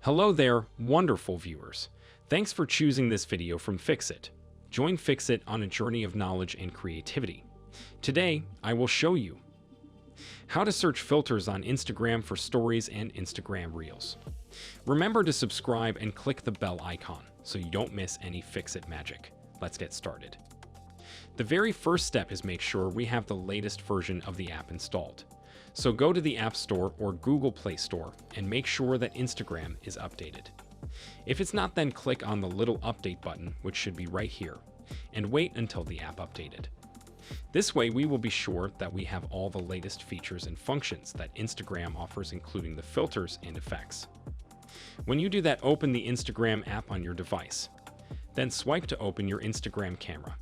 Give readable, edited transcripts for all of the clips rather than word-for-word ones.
Hello there, wonderful viewers. Thanks for choosing this video from Fixit. Join Fixit on a journey of knowledge and creativity. Today, I will show you how to search filters on Instagram for stories and Instagram Reels. Remember to subscribe and click the bell icon so you don't miss any Fixit magic. Let's get started. The very first step is make sure we have the latest version of the app installed. So go to the App Store or Google Play Store and make sure that Instagram is updated. If it's not, then click on the little update button, which should be right here, and wait until the app updated. This way we will be sure that we have all the latest features and functions that Instagram offers, including the filters and effects. When you do that, open the Instagram app on your device. Then swipe to open your Instagram camera.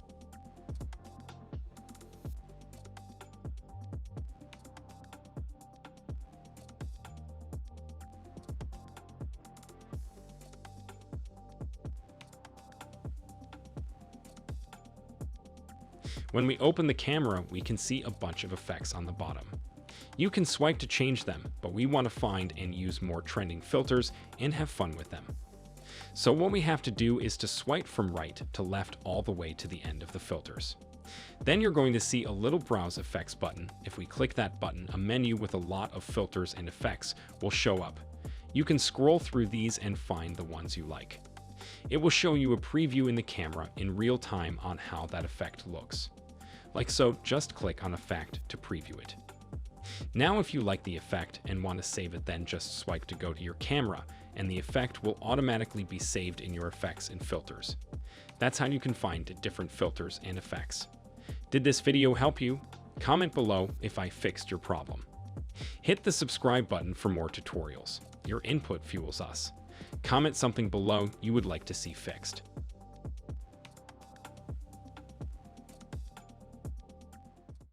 When we open the camera, we can see a bunch of effects on the bottom. You can swipe to change them, but we want to find and use more trending filters and have fun with them. So what we have to do is to swipe from right to left all the way to the end of the filters. Then you're going to see a little Browse Effects button. If we click that button, a menu with a lot of filters and effects will show up. You can scroll through these and find the ones you like. It will show you a preview in the camera in real time on how that effect looks. Like so, just click on Effect to preview it. Now if you like the effect and want to save it, then just swipe to go to your camera and the effect will automatically be saved in your effects and filters. That's how you can find different filters and effects. Did this video help you? Comment below if I fixed your problem. Hit the subscribe button for more tutorials. Your input fuels us. Comment something below you would like to see fixed.